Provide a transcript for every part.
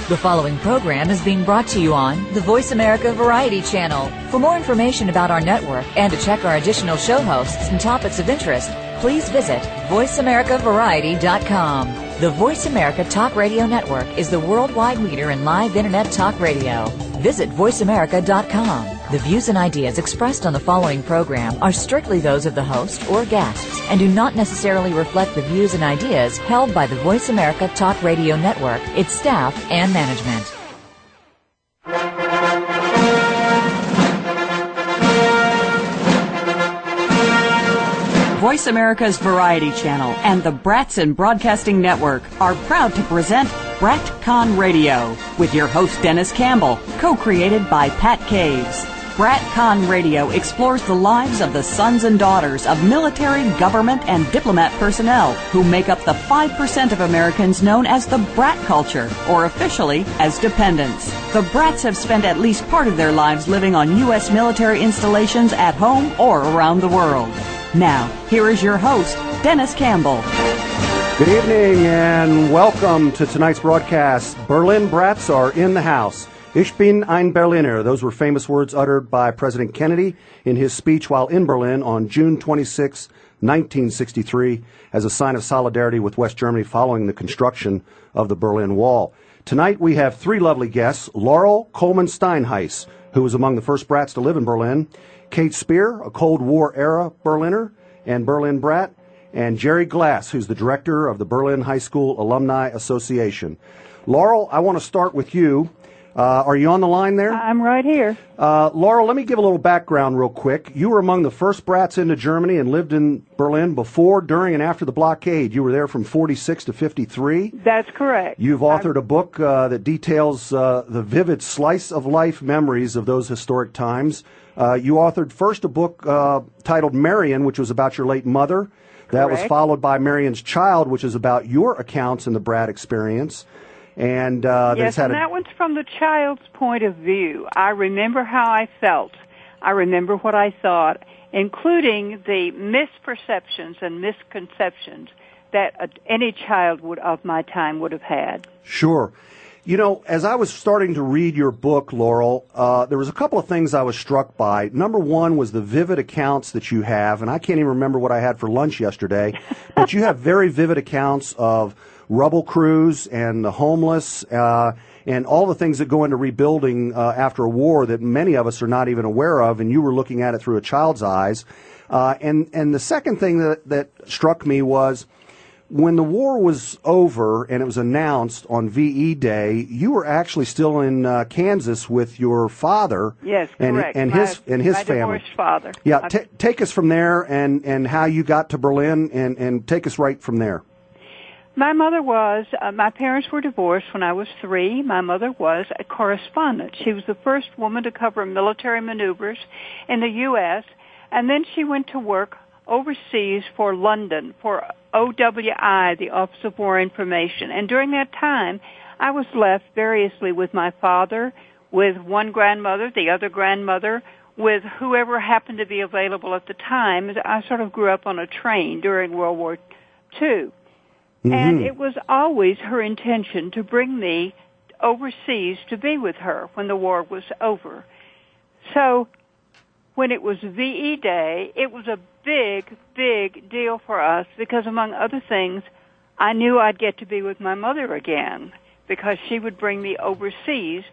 The following program is being brought to you on the Voice America Variety Channel. For more information about our network and to check our additional show hosts and topics of interest, please visit voiceamericavariety.com. The Voice America Talk Radio Network is the worldwide leader in live Internet talk radio. Visit voiceamerica.com. The views and ideas expressed on the following program are strictly those of the host or guests and do not necessarily reflect the views and ideas held by the Voice America Talk Radio Network, its staff, and management. Voice America's Variety Channel and the Bratson Broadcasting Network are proud to present BratCon Radio with your host Dennis Campbell, co-created by Pat Caves. BratCon Radio explores the lives of the sons and daughters of military, government, and diplomat personnel who make up the 5% of Americans known as the brat culture, or officially as dependents. The brats have spent at least part of their lives living on U.S. military installations at home or around the world. Now, here is your host, Dennis Campbell. Good evening and welcome to tonight's broadcast. Berlin brats are in the house. Ich bin ein Berliner. Those were famous words uttered by President Kennedy in his speech while in Berlin on June 26, 1963, as a sign of solidarity with West Germany following the construction of the Berlin Wall. Tonight we have three lovely guests: Laurel Coleman Steinheis, who was among the first brats to live in Berlin; Kate Spear, a Cold War-era Berliner and Berlin brat; and Jerry Glass, who's the director of the Berlin High School Alumni Association. Laurel, I want to start with you. Are you on the line there? I'm right here. Laurel, let me give a little background real quick. You were among the first brats into Germany and lived in Berlin before, during, and after the blockade. You were there from 46 to 53. That's correct. You've authored a book that details the vivid slice-of-life memories of those historic times. You authored first a book titled Marion, which was about your late mother. That was followed by Marion's Child, which is about your accounts in the brat experience. And yes, and that one's from the child's point of view. I remember how I felt. I remember what I thought, including the misperceptions and misconceptions that any child of my time would have had. Sure. You know, as I was starting to read your book, Laurel, there was a couple of things I was struck by. Number one was the vivid accounts that you have, and I can't even remember what I had for lunch yesterday, but you have very vivid accounts of rubble crews and the homeless and all the things that go into rebuilding after a war that many of us are not even aware of, and you were looking at it through a child's eyes. And the second thing that struck me was when the war was over and it was announced on VE Day, you were actually still in Kansas with your father. Yes, correct. And his my family. Divorced father. Yeah, take us from there and how you got to Berlin, and take us right from there. My mother my parents were divorced when I was 3. My mother was a correspondent. She was the first woman to cover military maneuvers in the U.S., and then she went to work overseas for London, for OWI, the Office of War Information. And during that time, I was left variously with my father, with one grandmother, the other grandmother, with whoever happened to be available at the time. I sort of grew up on a train during World War II. Mm-hmm. And it was always her intention to bring me overseas to be with her when the war was over. So when it was VE Day, it was a big, big deal for us because, among other things, I knew I'd get to be with my mother again because she would bring me overseas,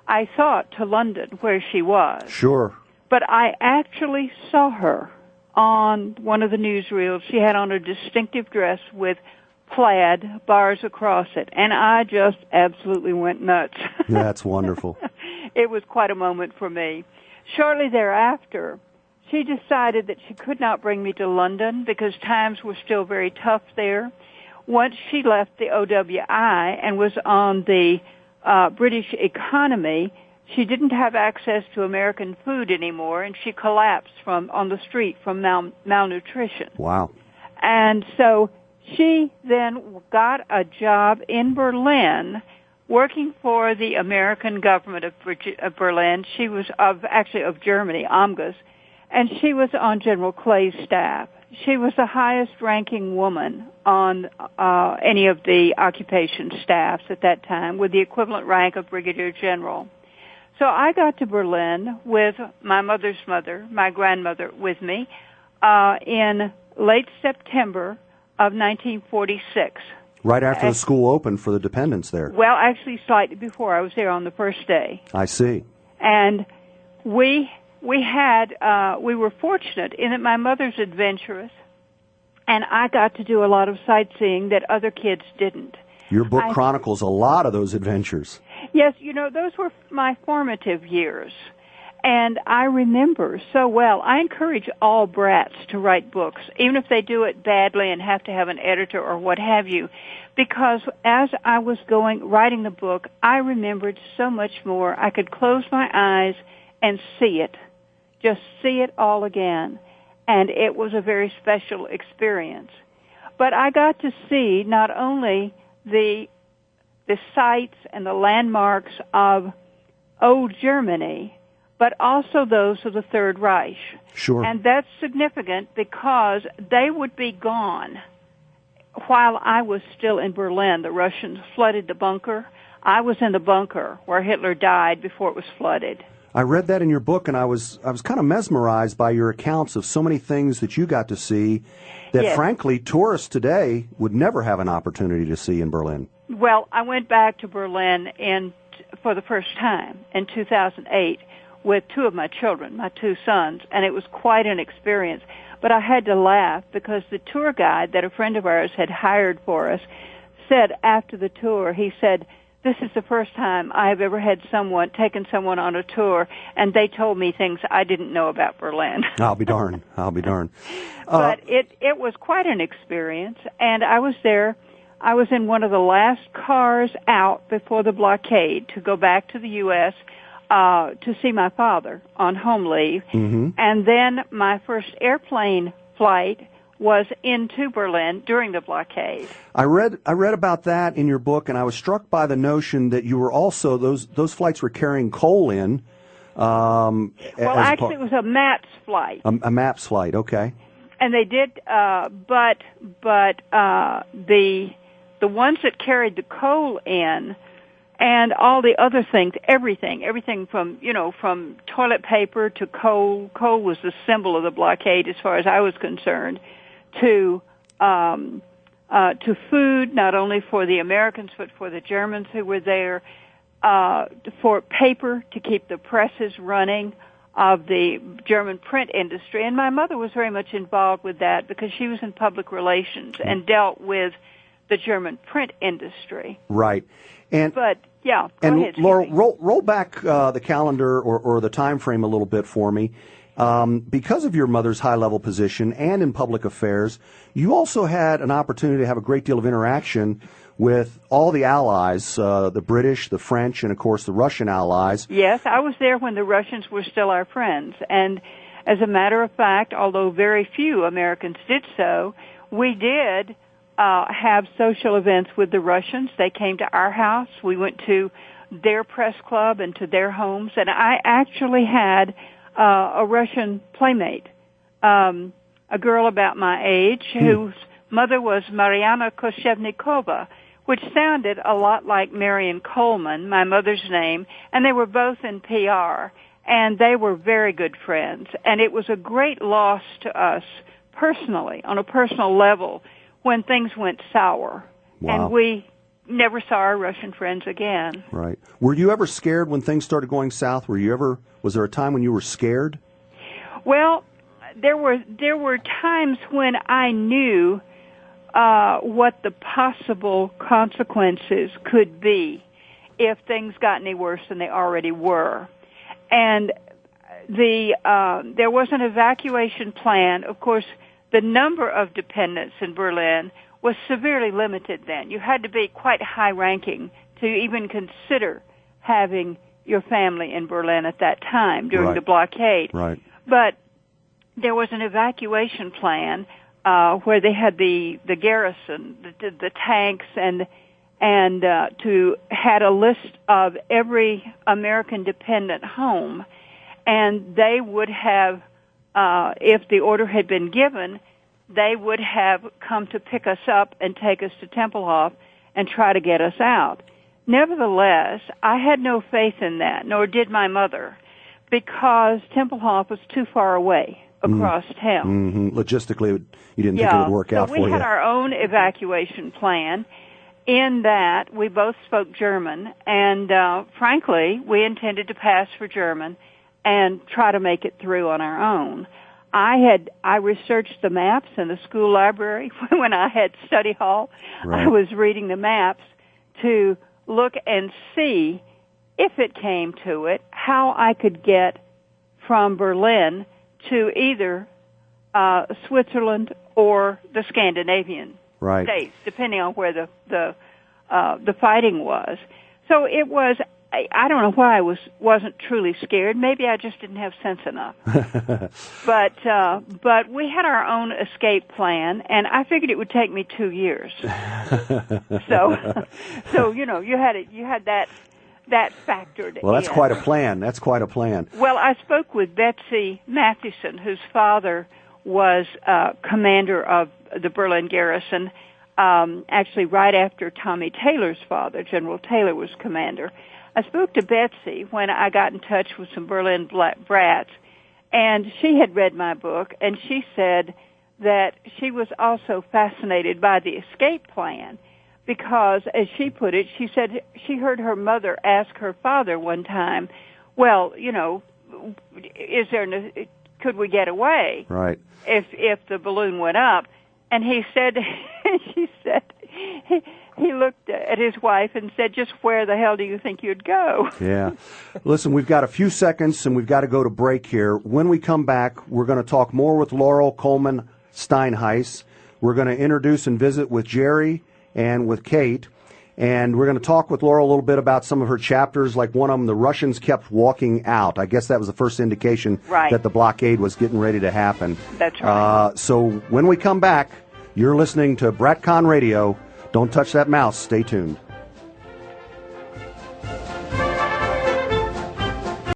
I thought, to London, where she was. Sure. But I actually saw her on one of the newsreels. She had on a distinctive dress with plaid bars across it, and I just absolutely went nuts. That's wonderful. It was quite a moment for me. Shortly thereafter, she decided that she could not bring me to London because times were still very tough there. Once she left the OWI and was on the British economy, she didn't have access to American food anymore, and she collapsed on the street from malnutrition. Wow. And so she then got a job in Berlin working for the American government of Berlin. She was of Germany, Omgas, and she was on General Clay's staff. She was the highest-ranking woman on any of the occupation staffs at that time, with the equivalent rank of brigadier general. So I got to Berlin with my mother's mother, my grandmother, with me in late September of 1946. Right after the school opened for the dependents there. Well, actually, slightly before. I was there on the first day. I see. And we were fortunate in that my mother's adventurous, and I got to do a lot of sightseeing that other kids didn't. Your book chronicles a lot of those adventures. Yes, those were my formative years. And I remember so well. I encourage all brats to write books, even if they do it badly and have to have an editor or what have you, because as I was writing the book, I remembered so much more. I could close my eyes and see it, just see it all again. And it was a very special experience. But I got to see not only the sites and the landmarks of old Germany, but also those of the Third Reich. Sure. And that's significant because they would be gone while I was still in Berlin. The Russians flooded the bunker. I was in the bunker where Hitler died before it was flooded. I read that in your book, and I was kind of mesmerized by your accounts of so many things that you got to see that, yes, frankly, tourists today would never have an opportunity to see in Berlin. Well, I went back to Berlin for the first time in 2008 with two of my children, my two sons, and it was quite an experience. But I had to laugh because the tour guide that a friend of ours had hired for us said after the tour, he said, "This is the first time I have ever had taken someone on a tour, and they told me things I didn't know about Berlin." I'll be darned. But it was quite an experience, and I was there. I was in one of the last cars out before the blockade to go back to the U.S., to see my father on home leave. Mm-hmm. And then my first airplane flight was into Berlin during the blockade. I read about that in your book, and I was struck by the notion that you were also, those flights were carrying coal in. Well, actually, it was a MAPS flight. A MAPS flight, okay. And they did, but the ones that carried the coal in, and all the other things, everything from toilet paper to coal. Coal was the symbol of the blockade as far as I was concerned, to food, not only for the Americans but for the Germans who were there, for paper to keep the presses running of the German print industry. And my mother was very much involved with that because she was in public relations and dealt with the German print industry. Right. But yeah, go and ahead, Laura, roll back the calendar or the time frame a little bit for me. Because of your mother's high-level position and in public affairs, you also had an opportunity to have a great deal of interaction with all the allies, the British, the French, and, of course, the Russian allies. Yes, I was there when the Russians were still our friends. And as a matter of fact, although very few Americans did so, we did have social events with the Russians. They came to our house. We went to their press club and to their homes. And I actually had a Russian playmate, a girl about my age whose mother was Mariana Koshevnikova, which sounded a lot like Marion Coleman, my mother's name, and they were both in PR, and they were very good friends. And it was a great loss to us personally, on a personal level, when things went sour. Wow. And we never saw our Russian friends again. Right. Were you ever scared when things started going south? Was there a time when you were scared? Well, there were times when I knew what the possible consequences could be if things got any worse than they already were. And there was an evacuation plan. Of course, the number of dependents in Berlin was severely limited then. You had to be quite high-ranking to even consider having your family in Berlin at that time during the blockade. Right. But there was an evacuation plan where they had the garrison, the tanks, and had a list of every American dependent home, and they would have, if the order had been given, they would have come to pick us up and take us to Tempelhof and try to get us out. Nevertheless, I had no faith in that, nor did my mother, because Tempelhof was too far away across town. Mm-hmm. Logistically, you didn't think it would work out for you. So we had our own evacuation plan. In that, we both spoke German, and frankly, we intended to pass for German and try to make it through on our own. I researched the maps in the school library when I had study hall. Right. I was reading the maps to look and see, if it came to it, how I could get from Berlin to either Switzerland or the Scandinavian states, depending on where the fighting was. So it was. I don't know why I wasn't truly scared. Maybe I just didn't have sense enough. But we had our own escape plan, and I figured it would take me 2 years. So you had that factored in. Well, that's quite a plan. That's quite a plan. Well, I spoke with Betsy Mathewson, whose father was commander of the Berlin garrison. Actually, right after Tommy Taylor's father, General Taylor, was commander. I spoke to Betsy when I got in touch with some Berlin brats, and she had read my book, and she said that she was also fascinated by the escape plan because, as she put it, she said she heard her mother ask her father one time, well, could we get away if the balloon went up? And he said, he looked at his wife and said, just where the hell do you think you'd go? Yeah. Listen, we've got a few seconds and we've got to go to break here. When we come back, we're going to talk more with Laurel Coleman Steinheis. We're going to introduce and visit with Jerry and with Kate. And we're going to talk with Laurel a little bit about some of her chapters, like one of them, the Russians kept walking out. I guess that was the first indication that the blockade was getting ready to happen. That's right. So when we come back, you're listening to BratCon Radio. Don't touch that mouse. Stay tuned.